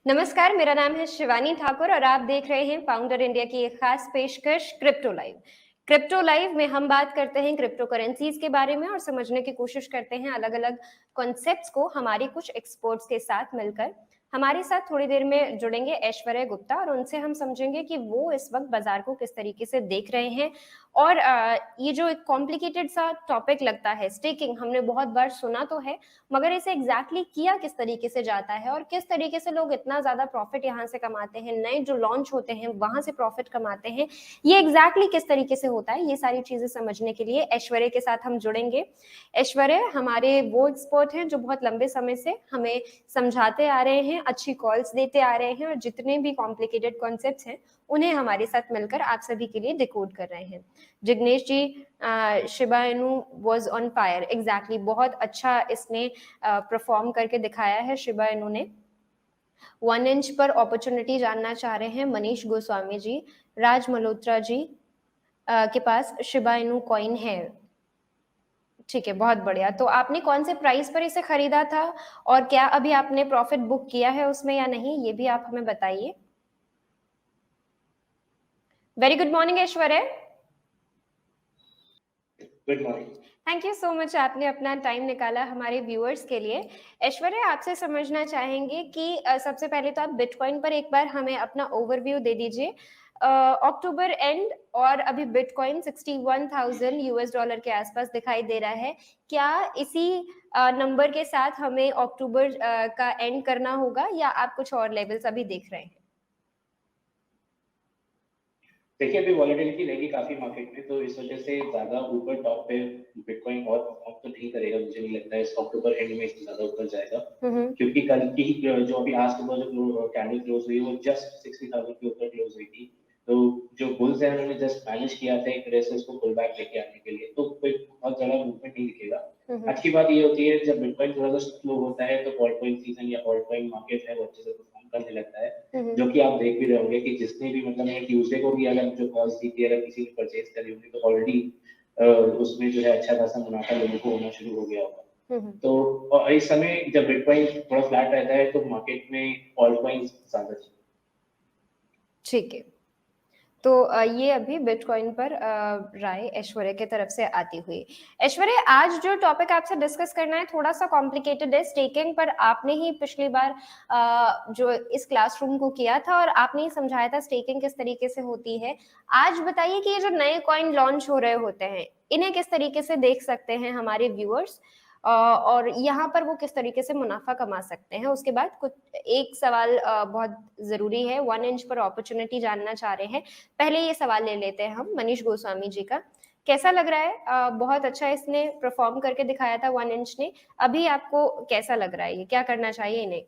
नमस्कार, मेरा नाम है शिवानी ठाकुर और आप देख रहे हैं फाउंडर इंडिया की एक खास पेशकश क्रिप्टो लाइव। क्रिप्टो लाइव में हम बात करते हैं क्रिप्टो करेंसीज के बारे में और समझने की कोशिश करते हैं अलग-अलग कॉन्सेप्ट्स को हमारे कुछ एक्सपर्ट्स के साथ मिलकर। हमारे साथ थोड़ी देर में जुड़ेंगे ऐश्वर्या गुप्ता और उनसे हम समझेंगे कि वो इस वक्त बाजार को किस तरीके से देख रहे हैं और ये जो एक कॉम्प्लिकेटेड सा टॉपिक लगता है स्टेकिंग, हमने बहुत बार सुना तो है, मगर इसे एग्जैक्टली किया किस तरीके से जाता है और किस तरीके से लोग इतना ज्यादा प्रॉफिट यहाँ से कमाते हैं, नए जो लॉन्च होते हैं वहां से प्रॉफिट कमाते हैं, ये एग्जैक्टली किस तरीके से होता है, ये सारी चीजें समझने के लिए ऐश्वर्या के साथ हम जुड़ेंगे। ऐश्वर्या हमारे वो एक्सपर्ट हैं जो बहुत लंबे समय से हमें समझाते आ रहे हैं, अच्छी कॉल्स देते आ रहे हैं और जितने भी कॉम्प्लिकेटेड कॉन्सेप्ट्स हैं उन्हें हमारे साथ मिलकर आप सभी के लिए डिकोड कर रहे हैं। Jignesh ji, Shiba Inu was on fire, exactly बहुत अच्छा इसने परफॉर्म करके दिखाया है शिबा इनू ने। 1 इंच पर अपॉर्चुनिटी जानना चाह रहे हैं मनीष गोस्वामी जी। राज मल्होत्रा जी के पास शिबा इनू कॉइन है। ठीक है, बहुत बढ़िया। तो आपने कौन से प्राइस पर इसे खरीदा था और क्या अभी आपने प्रॉफिट बुक किया है उसमें या नहीं, ये भी आप हमें बताइए। Very good morning Aishwarya. Good morning. Thank you so much, आपने अपना टाइम निकाला हमारे व्यूअर्स के लिए। ऐश्वर्या, आपसे समझना चाहेंगे कि सबसे पहले तो आप बिटकॉइन पर एक बार हमें अपना ओवरव्यू दे दीजिए। अक्टूबर एंड और अभी बिटकॉइन 61,000 यूएस डॉलर के आसपास दिखाई दे रहा है। क्या इसी नंबर के साथ हमें अक्टूबर का एंड करना होगा या आप कुछ और लेवल्स अभी देख रहे हैं? देखिए, अभी वॉलेटिलिटी रहेगी काफी मार्केट में, तो इस वजह से ज्यादा ऊपर टॉप पे बिटकॉइन और परफॉर्म तो नहीं करेगा। मुझे नहीं लगता है इस अक्टूबर एंड में इससे ज्यादा ऊपर जाएगा, क्योंकि कल की जो अभी आज सुबह जो कैंडल क्लोज हुई वो जस्ट 60,000 के ऊपर क्लोज हुई थी। तो जो बुल्स है उन्होंने जस्ट मैनेज किया था एक तरह से उसको पुल बैक लेके आने के लिए, तो कोई बहुत ज्यादा मूवमेंट नहीं दिखेगा। अच्छी बात ये होती है जब बिटकॉइन थोड़ा सा स्लो होता है तो ऑल्ट कॉइन सीजन या ऑल्ट कॉइन मार्केट है वो अच्छे से परफॉर्म करने लगता है, जो कि आप देख भी रहे होंगे कि जिसने भी मतलब मैंने ट्यूसडे को भी अगर जो कॉल्स दी थी, अगर किसी ने परचेज करी होगी तो ऑलरेडी उसमें जो है अच्छा खासा मुनाफा लोगों को होना शुरू हो गया होगा। तो इस समय जब बिटकॉइन थोड़ा फ्लैट रहता है तो मार्केट में ऑल्ट कॉइन्स ज्यादा चलते हैं। ठीक है, तो ये अभी बिटकॉइन पर राय ऐश्वर्या की तरफ से आती हुई। ऐश्वर्या, आज जो टॉपिक आपसे डिस्कस करना है थोड़ा सा कॉम्प्लिकेटेड है। स्टेकिंग पर आपने ही पिछली बार जो इस क्लासरूम को किया था और आपने ही समझाया था स्टेकिंग किस तरीके से होती है। आज बताइए कि ये जो नए कॉइन लॉन्च हो रहे होते हैं इन्हें किस तरीके से देख सकते हैं हमारे व्यूअर्स और यहाँ पर वो किस तरीके से मुनाफा कमा सकते हैं। उसके बाद कुछ एक सवाल बहुत जरूरी है, 1 इंच पर अपॉर्चुनिटी जानना चाह रहे हैं। पहले ये सवाल ले लेते हैं हम मनीष गोस्वामी जी का। कैसा लग रहा है? बहुत अच्छा इसने परफॉर्म करके दिखाया था 1 इंच ने। अभी आपको कैसा लग रहा है, ये क्या करना चाहिए इन्हें?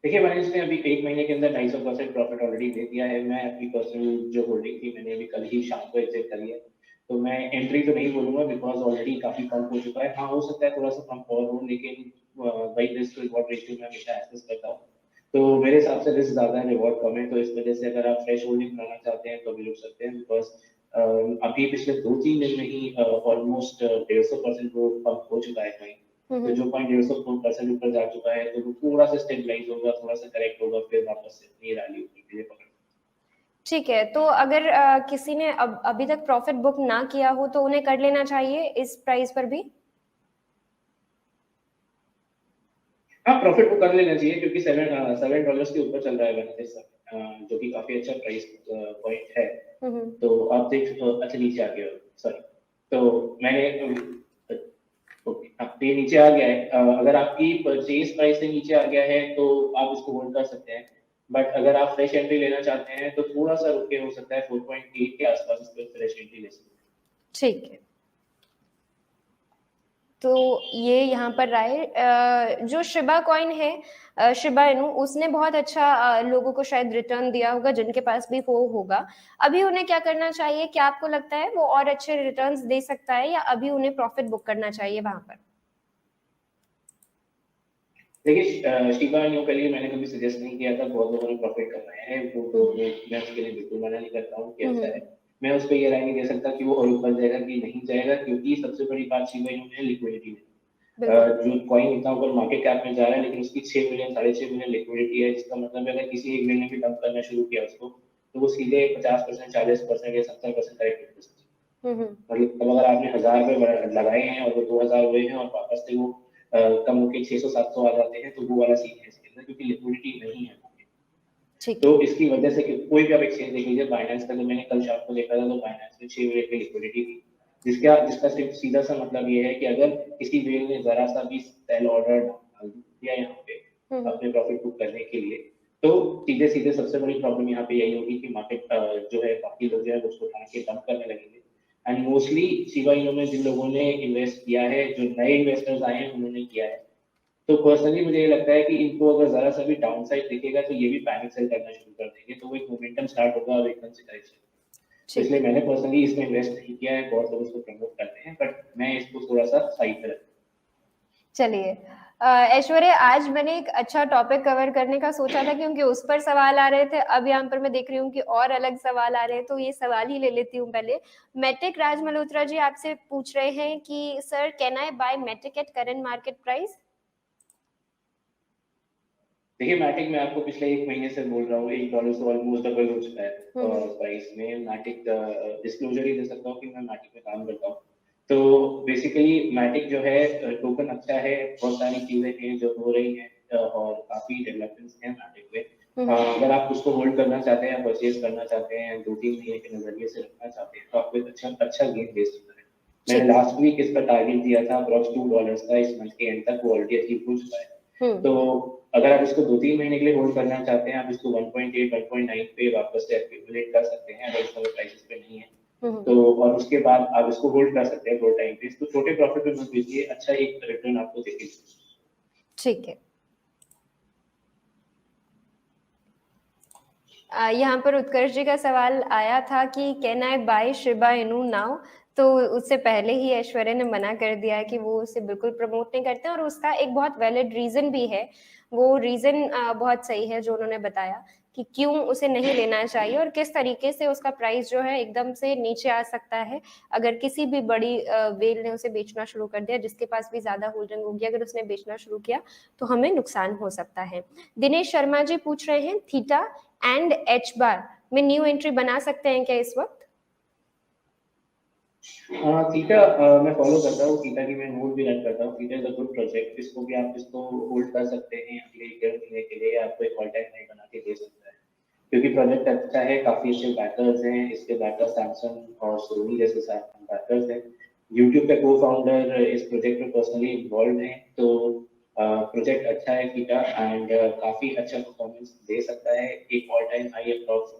देखिए, वाइंस ने अभी 1 महीने के अंदर 250% प्रॉफिट ऑलरेडी दे दिया है। मैं अपनी पर्सनल जो होल्डिंग थी मैंने अभी कल ही शाम को एग्जिट करी है, तो मैं एंट्री तो नहीं बोलूंगा बिकॉज ऑलरेडी काफी कम हो चुका है। हाँ, हो सकता है थोड़ा सा कम और हो, लेकिन भाई रिस्क रिवॉर्ड रेशियो में हमेशा एसेस करता हूँ, तो मेरे हिसाब से रिस्क ज्यादा है रिवॉर्ड कम है। तो इस वजह से अगर आप फ्रेश होल्डिंग बनाना चाहते हैं तो अभी रुक सकते हैं, बिकॉज अभी पिछले 2-3 दिन में ही ऑलमोस्ट 150% वो पंप हो चुका है कहीं। तो जो पॉइंट 150% ऊपर जा चुका है तो वो थोड़ा सा स्टेबलाइज होगा, थोड़ा सा करेक्ट होगा, फिर वापस से अपनी रैली के लिए पकड़। ठीक है, तो अगर किसी ने अभी तक प्रॉफिट बुक ना किया हो तो उन्हें कर लेना चाहिए इस प्राइस पर भी? हाँ, प्रॉफिट बुक कर लेना चाहिए क्योंकि $7 के ऊपर चल रहा है वेनाइस इस समय, जो कि काफी अच्छा प्राइस पॉइंट है। तो आप देख, अच्छा नीचे आ गया, सॉरी, तो मैंने ओके, अब ये नीचे आ गया है। अगर आपकी परचेज प्राइस से नीचे आ गया है तो आप इसको होल्ड कर सकते हैं, बट अगर आप फ्रेश एंट्री लेना चाहते हैं तो थोड़ा सा रुक के हो सकता है 4.8 के आसपास इस पर फ्रेश एंट्री ले सकते हैं। ठीक है, तो ये यहाँ पर राय जो शिबा कॉइन है, शिबा इनू, उसने बहुत अच्छा लोगों को शायद रिटर्न दिया होगा जिनके पास भी वो होगा। अभी उन्हें क्या करना चाहिए? क्या आपको लगता है वो और अच्छे रिटर्न्स दे सकता है या अभी उन्हें प्रॉफिट बुक करना चाहिए वहां पर? देखिए, शिबा इनू के लिए मैंने कभी सजेस्ट नहीं किया था, बहुत लोगों ने प्रॉफिट कमाया है, वो तो मैं उसके लिए बिल्कुल मना नहीं करता हूँ कि ऐसा है। मैं उस पर ये राय नहीं दे सकता कि वो और ऊपर जाएगा कि नहीं जाएगा, क्योंकि सबसे बड़ी बात शिबा इनू में लिक्विडिटी में, जो कॉइन इतना ऊपर मार्केट कैप में जा रहा है लेकिन उसकी 6 मिलियन 6.5 मिलियन लिक्विडिटी है, जिसका मतलब है अगर किसी एक ने भी डंप करना शुरू किया उसको तो वो सीधे 50%, 40% या 70% करेक्ट हो सकती है। मतलब अगर आपने 1,000 रुपए लगाए हैं और वो 2,000 हुए हैं और वापस से वो कम होकर 600-700 आ जाते हैं तो वो वाला सीन है इसके अंदर, क्योंकि लिक्विडिटी नहीं है। तो इसकी वजह से कोई भी आप एक्सचेंज देख लीजिए, बाइनेंस का, जब मैंने कल शाम को देखा था तो बाइनेंस में 6 मिनट की लिक्विडिटी थी, जिसका सिर्फ सीधा सा मतलब ये है कि अगर किसी वेल ने जरा सा भी सेल ऑर्डर डाल दिया यहाँ पे अपने प्रॉफिट बुक करने के लिए, तो सीधे सीधे सबसे बड़ी प्रॉब्लम यहाँ पे यही होगी कि मार्केट जो है बाकी लोग जो है उसको उठा के डंप करने लगेंगे। एंड मोस्टली शिबा इनो में जिन लोगों ने इन्वेस्ट किया है, जो नए इन्वेस्टर्स आए हैं उन्होंने किया है, तो पर्सनली मुझे ये लगता है कि इनको अगर जरा सा भी डाउन साइड दिखेगा तो ये भी पैनिक सेल करना शुरू कर देंगे, तो वो एक मोमेंटम स्टार्ट होगा और एकदम से करेक्शन। इसलिए मैंने पर्सनली इसमें इन्वेस्ट नहीं किया है, बहुत लोग इसको प्रमोट करते हैं बट मैं इसको थोड़ा सा साइड पे रखता हूं। चलिए ऐश्वर्या, आज मैंने एक अच्छा टॉपिक कवर करने का सोचा था क्योंकि उस पर सवाल आ रहे थे, अब यहाँ पर मैं देख रही हूँ कि और अलग सवाल आ रहे हैं, तो ये सवाल ही ले लेती हूँ पहले। मेटिक राज मल्होत्रा जी आपसे पूछ रहे हैं कि sir can I buy Matic at current market price? देखिए मैटिक में आपको पिछले 1 महीने से बोल रहा हूँ, $1 से ऑलमोस्ट डबल हो चुका है प्राइस में। मैटिक डिस्क्लोजर ही दे सकता हूँ कि मैं मैटिक में काम करता हूँ। तो बेसिकली मैटिक जो है टोकन अच्छा है, बहुत सारी चीजें हैं जो हो रही हैं और काफी डेवलपमेंट्स हैं मैटिक में। अगर आप उसको होल्ड करना चाहते हैं, परचेज करना चाहते हैं, 2-3 महीने के नजरिए से रखना चाहते हैं तो आपको एक अच्छा गेन दे सकता है। मैंने लास्ट वीक इसका टारगेट दिया था अप्रॉक्स $2 का, इस मंथ के एंड तक वो ऑलरेडी अचीव हो चुका है। तो अगर आप इसको 2-3 महीने के लिए होल्ड करना चाहते हैं, आप इसको 1.8, 1.9 पे वापस से एक्यूमुलेट कर सकते हैं अगर इसका प्राइसेस पे नहीं है तो, और उसके बाद आप इसको होल्ड कर सकते हैं थोड़ा टाइम पे। इसको छोटे प्रॉफिट में मत लीजिए, अच्छा एक रिटर्न आपको देगी। ठीक है। यहाँ पर उत्कर्ष जी का सवाल आया था कि can I buy Shiba Inu now, तो उससे पहले ही ऐश्वर्या ने मना कर दिया है कि वो उसे बिल्कुल प्रमोट नहीं करते और उसका एक बहुत वैलिड रीजन भी है। वो रीजन बहुत सही है जो उन्होंने बताया कि क्यों उसे नहीं लेना चाहिए और किस तरीके से उसका प्राइस जो है एकदम से नीचे आ सकता है अगर किसी भी बड़ी वेल ने उसे बेचना शुरू कर दिया, जिसके पास भी ज्यादा होल्डिंग होगी, अगर उसने बेचना शुरू किया तो हमें नुकसान हो सकता है। दिनेश शर्मा जी पूछ रहे हैं थीटा एंड एच बार में न्यू एंट्री बना सकते हैं क्या इस वक्त? थीटा मैं फॉलो करता हूँ, थीटा की मैं नोट भी रन करता हूँ। Theta is a good project, इसको भी आप इसको होल्ड कर सकते हैं अगले 1 महीने के लिए, आपको एक ऑल टाइम हाई बना के दे सकता है क्योंकि प्रोजेक्ट अच्छा है, काफी अच्छे बैकर्स हैं इसके। बैकर्स सैमसंग और सोनी जैसे बैकर्स हैं। यूट्यूब पे को फाउंडर इस प्रोजेक्ट में पर्सनली इन्वॉल्व हैं, तो प्रोजेक्ट अच्छा है थीटा एंड काफी अच्छा परफॉर्मेंस दे सकता है। एक ऑल टाइम हाई अप्रॉक्स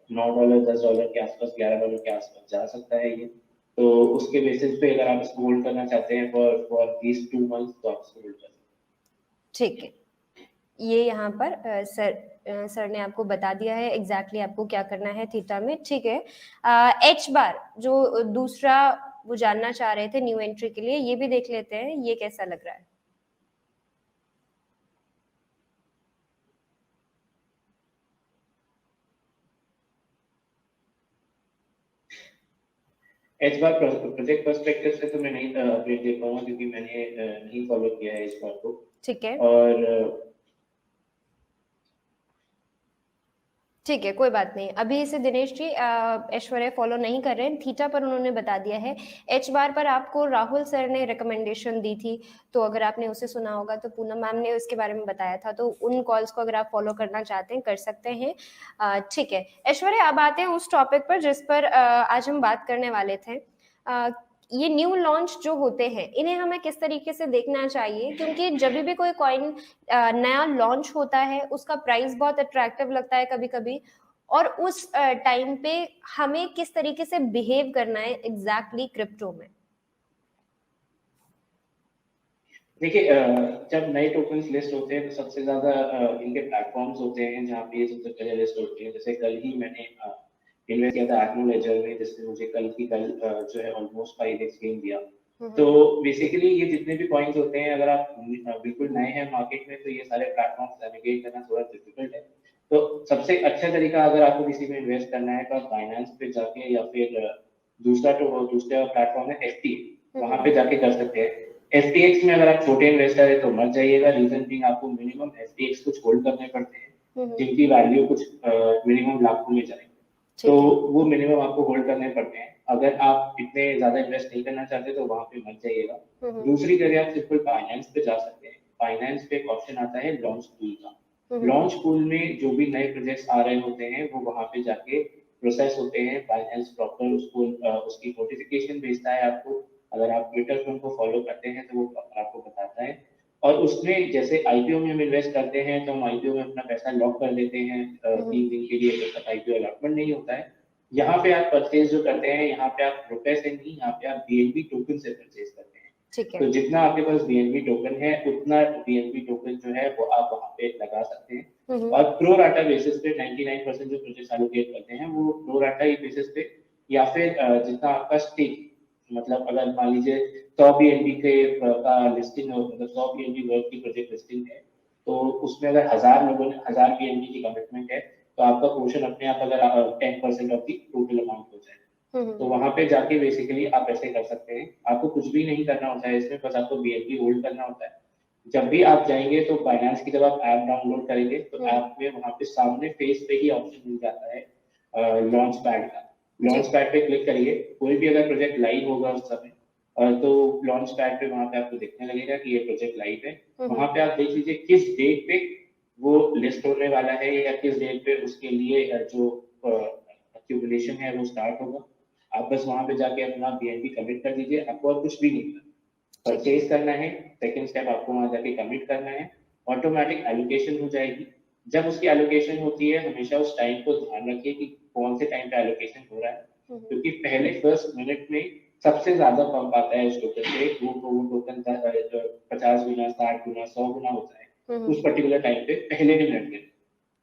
$9, $10 के आसपास, $11 के आसपास जा सकता है ये। तो उसके बेसिस पे अगर आप इसको होल्ड करना चाहते हैं फॉर these 2 months तो आप इसको होल्ड कर सकते हैं। ठीक है, ये यहाँ पर सर ने आपको बता दिया है एग्जैक्टली आपको क्या करना है थीटा में। ठीक है, एच बार जो दूसरा वो जानना चाह रहे थे न्यू एंट्री के लिए, ये भी देख लेते हैं ये कैसा लग रहा है। एच बार प्रोजेक्ट पर्सपेक्टिव से तो मैं नहीं अपडेट दे पाऊंगा क्योंकि मैंने नहीं फॉलो किया है इस बात को। ठीक है, और ठीक है, कोई बात नहीं। अभी इसे दिनेश जी ऐश्वर्या फॉलो नहीं कर रहे हैं, थीटा पर उन्होंने बता दिया है। एच बार पर आपको राहुल सर ने रिकमेंडेशन दी थी, तो अगर आपने उसे सुना होगा तो पूनम मैम ने उसके बारे में बताया था, तो उन कॉल्स को अगर आप फॉलो करना चाहते हैं कर सकते हैं। ठीक है ऐश्वर्या, अब आते हैं उस टॉपिक पर जिस पर आज हम बात करने वाले थे। ये न्यू लॉन्च जो होते हैं इन्हें हमें किस तरीके से देखना चाहिए, क्योंकि जब भी कोई कॉइन नया लॉन्च होता है उसका प्राइस बहुत अट्रैक्टिव लगता है कभी कभी, और उस टाइम पे हमें किस तरीके से बिहेव करना है एग्जैक्टली क्रिप्टो में? देखिए जब नए टोकन्स लिस्ट होते हैं तो सबसे ज्यादा इनके प्लेटफॉर्म्स होते हैं जहाँ पे ये सबसे पहले लिस्ट होती है। जैसे कल ही मैंने इन्वेस्ट किया था एग्नो लेजर में, जिसने मुझे कल जो है ऑलमोस्ट 5x गेन दिया। तो बेसिकली ये जितने भी कॉइन्स होते हैं, अगर आप बिल्कुल नए हैं मार्केट में तो ये सारे प्लेटफॉर्म्स नेविगेट करना थोड़ा डिफिकल्ट है। तो सबसे अच्छा तरीका अगर आपको किसी में इन्वेस्ट करना है तो आप बाइनेंस पे जाके या फिर दूसरा प्लेटफॉर्म है FT, वहां पे जाके कर सकते हैं। FTX में अगर आप छोटे इन्वेस्टर है तो मत जाइएगा, रीजन बीइंग आपको मिनिमम FTX कुछ होल्ड करने पड़ते हैं जिनकी वैल्यू कुछ मिनिमम लाखों में जाएगी, तो वो मिनिमम आपको होल्ड करने पड़ते हैं। अगर आप इतने ज्यादा इन्वेस्ट नहीं करना चाहते तो वहां पे मत जाइएगा। दूसरी जगह आप सिंपल बाइनेंस पे जा सकते हैं। बाइनेंस पे एक ऑप्शन आता है लॉन्च पूल का। लॉन्च पूल में जो भी नए प्रोजेक्ट्स आ रहे होते हैं वो वहां पे जाके प्रोसेस होते हैं। बाइनेंस प्रॉपर उसको उसकी नोटिफिकेशन भेजता है आपको। अगर आप ट्विटर पे उनको फॉलो करते हैं तो वो आपको बताता है। और उसमें जैसे आईपीओ में हम इन्वेस्ट करते हैं तो हम आईपीओ में अपना पैसा लॉक कर देते हैं 3 दिन के लिए, जब तक आईपीओ अलॉटमेंट नहीं होता है। यहाँ पे आप परचेज जो करते हैं, यहाँ पे आप रुपए से नहीं, यहाँ पे आप बीएनबी टोकन से परचेज करते हैं। ठीक है। तो जितना आपके पास बीएनबी टोकन है उतना बीएनबी टोकन जो है वो आप वहाँ पे लगा सकते हैं। और प्रो राटा बेसिस पे 99% जो प्रोजेक्ट एलोकेट करते हैं वो प्रो राटा ही बेसिस पे, या फिर जितना आपका स्टेक, मतलब अगर मान लीजिए 100 बीएनबी के का लिस्टिंग हो, मतलब 100 बीएनबी वर्थ की प्रोजेक्ट लिस्टिंग है, तो उसमें अगर 1000 लोगों ने 1000 बीएनबी की कमिटमेंट है तो आपका पोर्शन अपने आप अगर 10% ऑफ दी टोटल अमाउंट हो जाए तो वहां पे जाके बेसिकली आप ऐसे कर सकते हैं। आपको कुछ भी नहीं करना होता है इसमें, बस आपको बीएनबी होल्ड करना होता है। जब भी आप जाएंगे तो बाइनेंस की जब आप ऐप डाउनलोड करेंगे तो ऐप में वहां पे सामने फेस पे ही ऑप्शन मिल जाता है लॉन्च पैड का। लॉन्च पैड पे क्लिक करिए, कोई भी अगर प्रोजेक्ट लाइव होगा उस समय तो लॉन्च पैड पे वहां पे आपको दिखने लगेगा कि ये प्रोजेक्ट लाइव है। वहां पे आप देख लीजिए किस डेट पे वो लिस्ट होने वाला है या किस डेट पे उसके लिए जो एक्यूमुलेशन है वो स्टार्ट होगा। आप बस वहां पे जाके अपना बीएनबी कमिट कर दीजिए, आपको और कुछ भी नहीं करना। परचेज करना है, सेकंड स्टेप आपको वहां जाके कमिट करना है, ऑटोमेटिक एलोकेशन हो जाएगी। जब उसकी एलोकेशन होती है हमेशा उस टाइम को ध्यान रखिए कि कौन से टाइम पे एलोकेशन हो रहा है, क्योंकि पहले फर्स्ट मिनट में सबसे ज्यादा पंप आता है उस टोकन पे। वो टोकन 50 गुना, 60 गुना, 100 गुना होता है उस पर्टिकुलर टाइम पे पहले मिनट में।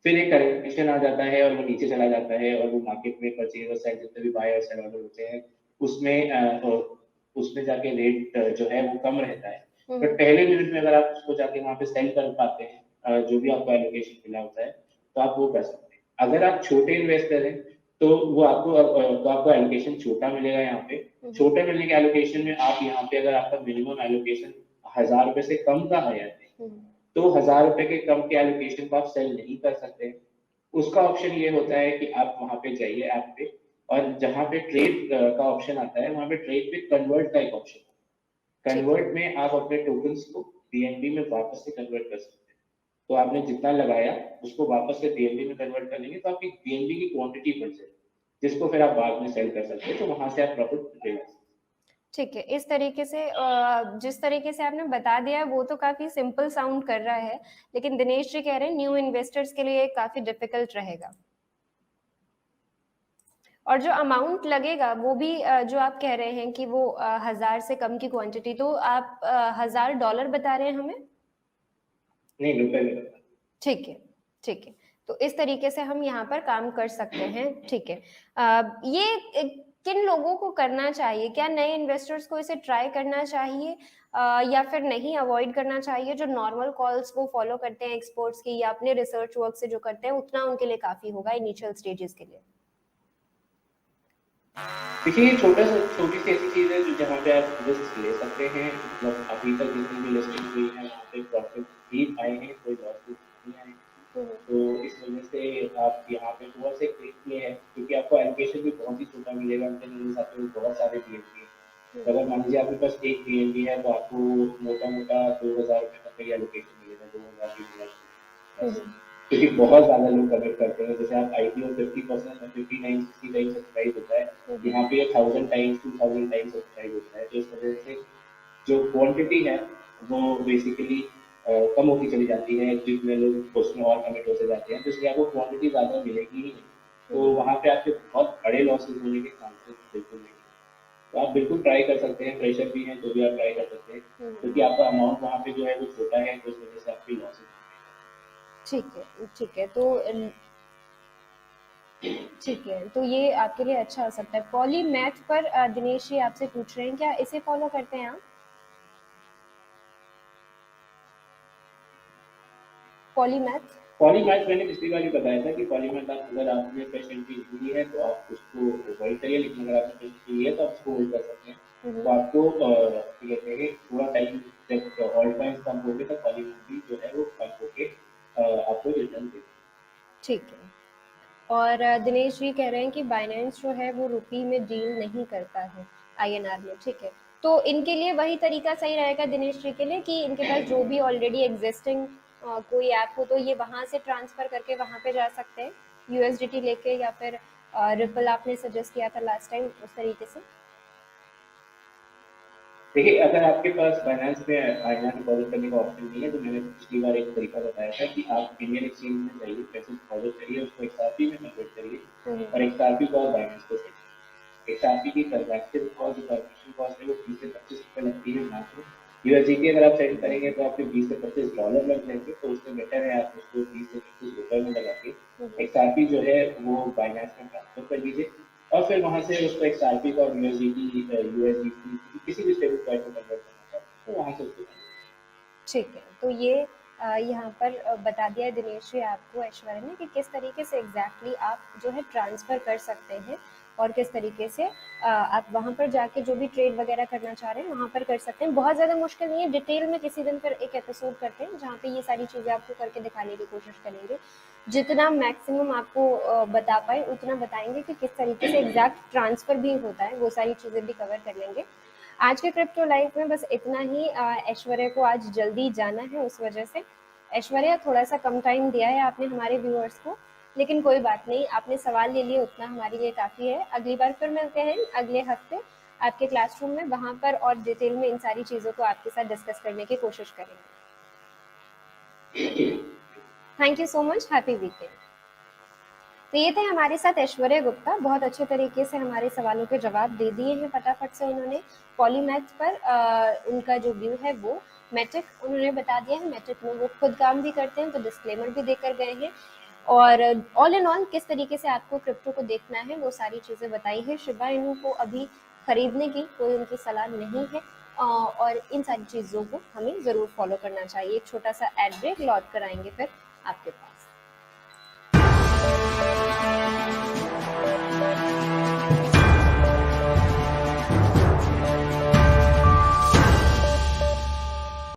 फिर एक करेक्शन आ जाता है और वो नीचे चला जाता है और वो मार्केट में परचेज और सेल जितने भी बाय और सेल ऑर्डर होते हैं उसमें जाके रेट जो है वो कम रहता है। बट पहले मिनट में अगर आप उसको जाके वहां पे सेल कर पाते हैं जो भी आपको एलोकेशन मिला होता है तो आप वो कर सकते हैं। अगर आप छोटे इन्वेस्टर हैं तो वो आपको एलोकेशन छोटा मिलेगा। यहाँ पे छोटे मिलने के एलोकेशन में आप यहाँ पे अगर आपका मिनिमम एलोकेशन 1000 रुपए से कम का है तो 1000 रुपए के कम के एलोकेशन को आप सेल नहीं कर सकते। उसका ऑप्शन ये होता है कि आप वहां पे जाइए ऐप पे और जहां पे ट्रेड का ऑप्शन आता है वहां पे ट्रेड पे कन्वर्ट का एक ऑप्शन है। कन्वर्ट में आप अपने टोकन्स को बीएनबी में वापस से कन्वर्ट कर सकते हैं। तो आपने जितना लगाया उसको वापस से बीएनबी में कन्वर्ट कर लेंगे तो आपकी बीएनबी की क्वांटिटी बढ़ जाएगी, जिसको फिर आप बाद में सेल कर सकते हैं। तो वहां से आप प्रॉफिट ले सकते हैं। ठीक है, इस तरीके से जिस तरीके से आपने बता दिया है वो तो काफी सिंपल साउंड कर रहा है, लेकिन दिनेश जी कह रहे हैं न्यू इन्वेस्टर्स के लिए काफी डिफिकल्ट रहेगा। और जो अमाउंट लगेगा वो भी जो आप कह रहे हैं कि वो 1000 से कम की क्वांटिटी, तो आप $1000 बता रहे हैं हमें? नहीं, रुपए में बता। ठीक है, ठीक है। तो इस तरीके से हम यहाँ पर काम कर सकते हैं। ठीक है, ये किन लोगों को करना चाहिए? क्या नए इन्वेस्टर्स को इसे ट्राई करना चाहिए या फिर नहीं, अवॉइड करना चाहिए? जो नॉर्मल कॉल्स वो फॉलो करते हैं एक्सपर्ट्स की या अपने रिसर्च वर्क से जो करते हैं उतना उनके लिए काफी होगा इनिशियल स्टेजेस के लिए? देखिए ये छोटी सी ऐसी चीज है जो जहाँ पे आप रिस्क ले सकते हैं। मतलब अभी तक जितनी भी लिस्टिंग हुई है वहाँ पे प्रॉफिट भी आए हैं, कोई लॉसेस नहीं आए। तो इस वजह से आप यहाँ पे थोड़ा सा क्लिक किए हैं क्योंकि आपको एलोकेशन भी बहुत ही छोटा मिलेगा। उनके हिसाब से बहुत सारे बीएनबी है। अगर मान लीजिए आपके पास एक बीएनबी है तो आपको मोटा मोटा 2000 रुपये तक का एलोकेशन मिलेगा, 2000 2000 क्योंकि बहुत ज्यादा लोग कमिट करते हैं। जैसे आप आईपीओ 50% 59 60 टाइम्स सब्सक्राइब होता है, यहाँ पे 1000 टाइम्स 2000 टाइम्स सब्सक्राइब होता है। तो इस वजह से जो क्वांटिटी है वो बेसिकली कम होती चली जाती है, जितने लोग उसमें और कमिट होते जाते हैं तो इसलिए आपको क्वांटिटी ज्यादा मिलेगी ही नहीं। तो वहाँ पे आपके बहुत बड़े लॉसेस होने के चांसेस बिल्कुल नहीं। तो आप बिल्कुल ट्राई कर सकते हैं, प्रेशर भी है तो भी आप ट्राई कर सकते हैं क्योंकि आपका अमाउंट वहाँ पे जो है वो छोटा है तो इस वजह से आपकी लॉसेस। ठीक है, ठीक है। तो ठीक है, तो ये आपके लिए अच्छा हो सकता है। पॉलीमैथ पर दिनेश जी आपसे पूछ रहे हैं, क्या इसे फॉलो करते हैं आप? पॉलीमैथ पॉलीमैथ मैंने पिछली बार भी बताया था कि पॉलीमैथ आप अगर आपने फ्रेश एंट्री ली है तो आप उसको अवॉइड करिए, लेकिन अगर आपने फ्रेश एंट्री ली है तो आप उसको होल्ड कर सकते हैं। तो आपको क्या कहते हैं थोड़ा टाइम जब ऑल टाइम कम होगे तो पॉलीमैथ भी जो है वो कम होके आपको रिटर्न दे। ठीक है। और दिनेश जी कह रहे हैं कि बाइनेंस जो है वो रुपी में डील नहीं करता है आईएनआर में, ठीक है। तो इनके लिए वही तरीका सही रहेगा दिनेश जी के लिए कि इनके पास जो भी ऑलरेडी एग्जिस्टिंग कोई ऐप हो तो ये वहां से ट्रांसफर करके वहां पे जा सकते हैं यूएसडीटी लेके, या फिर रिपल आपने सजेस्ट किया था लास्ट टाइम उस तरीके से। देखिए, अगर आपके पास फाइनेंस में आईएनआर डिपॉजिट करने का ऑप्शन नहीं है तो मैंने पिछली बार एक तरीका बताया था कि आप इंडियन एक्सचेंज में जाइए, पैसे डिपॉजिट करिए, उसको XRP में कन्वर्ट करिए और XRP को आप बाइनेंस पे सेट। XRP की ट्रांजैक्शन कॉस्ट जो ट्रांजैक्शन कॉस्ट है वो 20 से 25 रुपए लगती है मात्र। यूएसडीटी अगर आप सेट करेंगे तो आपके 20 से 25 डॉलर लग जाएंगे, तो उससे बेटर है आप उसको 20 से 25 रुपए में लगा के XRP जो है वो बाइनेंस में ट्रांसफर कर दीजिए और फिर वहां से उसको XRP का और यूएसडीटी किसी भी स्टेबल कॉइन में कन्वर्ट करना चाहते हैं तो वहां से उसको ठीक है, तो ये यहाँ पर बता दिया है दिनेश जी आपको ऐश्वर्या ने कि किस तरीके से एग्जैक्टली आप जो है ट्रांसफर कर सकते हैं और किस तरीके से आप वहाँ पर जाके जो भी ट्रेड वगैरह करना चाह रहे हैं वहाँ पर कर सकते हैं। बहुत ज़्यादा मुश्किल नहीं है, डिटेल में किसी दिन पर एक एपिसोड करते हैं जहाँ पे ये सारी चीज़ें आपको करके दिखाने की कोशिश करेंगे। जितना मैक्सिमम आपको बता पाए उतना बताएंगे कि किस तरीके से एग्जैक्ट ट्रांसफर भी होता है, वो सारी चीज़ें भी कवर कर लेंगे। आज के क्रिप्टो लाइव में बस इतना ही। ऐश्वर्या को आज जल्दी जाना है, उस वजह से ऐश्वर्या थोड़ा सा कम टाइम दिया है आपने हमारे व्यूअर्स को, लेकिन कोई बात नहीं, आपने सवाल ले लिए उतना हमारे लिए काफ़ी है। अगली बार फिर मिलते हैं अगले हफ्ते आपके क्लासरूम में, वहाँ पर और डिटेल में इन सारी चीज़ों को आपके साथ डिस्कस करने की कोशिश करेंगे। Thank you so much, happy weekend. तो ये थे हमारे साथ ऐश्वर्या गुप्ता, बहुत अच्छे तरीके से हमारे सवालों के जवाब दे दिए हैं फटाफट से उन्होंने। पॉलीमैथ पर उनका जो व्यू है वो मैटिक उन्होंने बता दिया है, मैटिक में वो खुद काम भी करते हैं तो डिस्क्लेमर भी देकर गए हैं। और ऑल इन ऑल किस तरीके से आपको क्रिप्टो को देखना है वो सारी चीज़ें बताई है। शिबा इनू को अभी खरीदने की कोई उनकी सलाह नहीं है और इन सारी चीज़ों को हमें ज़रूर फॉलो करना चाहिए। एक छोटा सा एड ब्रेक, लौट कर आएंगे फिर आपके पास।